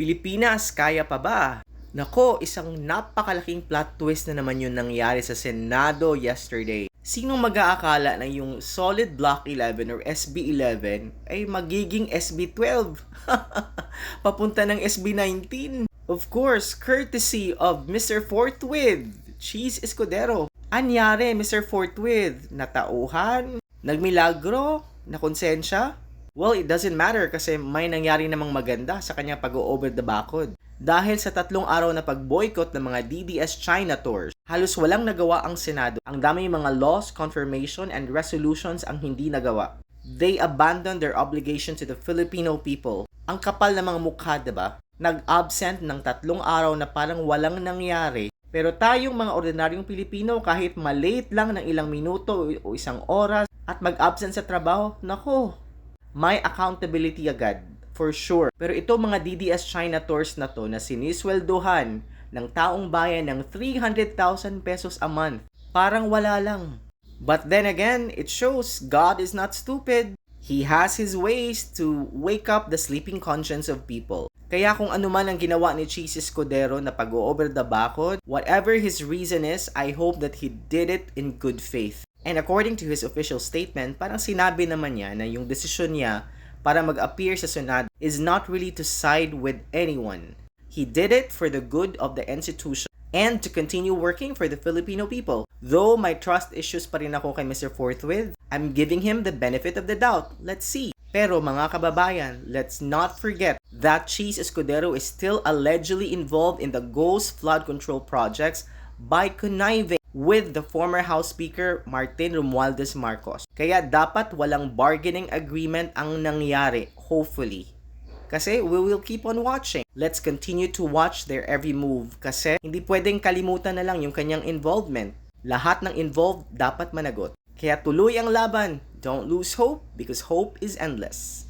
Pilipinas, kaya pa ba? Nako, isang napakalaking plot twist na naman yun nangyari sa Senado yesterday. Sinong mag-aakala na yung Solid Block 11 or SB 11 ay magiging SB 12? Papunta ng SB 19. Of course, courtesy of Mr. Forthwith, Cheese Escudero. Anyari, Mr. Forthwith? Natauhan? Nagmilagro? Nakonsensya? Well, it doesn't matter kasi may nangyari namang maganda sa kanyang pag-over the bakod. Dahil sa 3 araw na pag-boycott ng mga DDS China tours, halos walang nagawa ang Senado. Ang dami mga laws, confirmation, and resolutions ang hindi nagawa. They abandoned their obligation to the Filipino people. Ang kapal ng mga mukha, diba? Nag-absent ng 3 araw na parang walang nangyari. Pero tayong mga ordinaryong Pilipino, kahit malate lang ng ilang minuto o isang oras at mag-absent sa trabaho, nako, may accountability agad, for sure. Pero ito mga DDS China tours na to na sinisweldohan ng taong bayan ng 300,000 pesos a month, parang wala lang. But then again, it shows God is not stupid. He has His ways to wake up the sleeping conscience of people. Kaya kung ano man ang ginawa ni Cheese Escudero na pag-over the bakod, whatever his reason is, I hope that he did it in good faith. And according to his official statement, parang sinabi naman niya na yung desisyon niya para mag-appear sa Senado is not really to side with anyone. He did it for the good of the institution and to continue working for the Filipino people. Though may trust issues pa rin ako kay Mr. Forthwith, I'm giving him the benefit of the doubt. Let's see. Pero mga kababayan, let's not forget that Cheese Escudero is still allegedly involved in the ghost flood control projects by conniving with the former House Speaker Martin Romualdez Marcos. Kaya dapat walang bargaining agreement ang nangyari, hopefully. Kasi we will keep on watching. Let's continue to watch their every move kasi hindi pwedeng kalimutan na lang yung kanyang involvement. Lahat ng involved dapat managot. Kaya tuloy ang laban. Don't lose hope because hope is endless.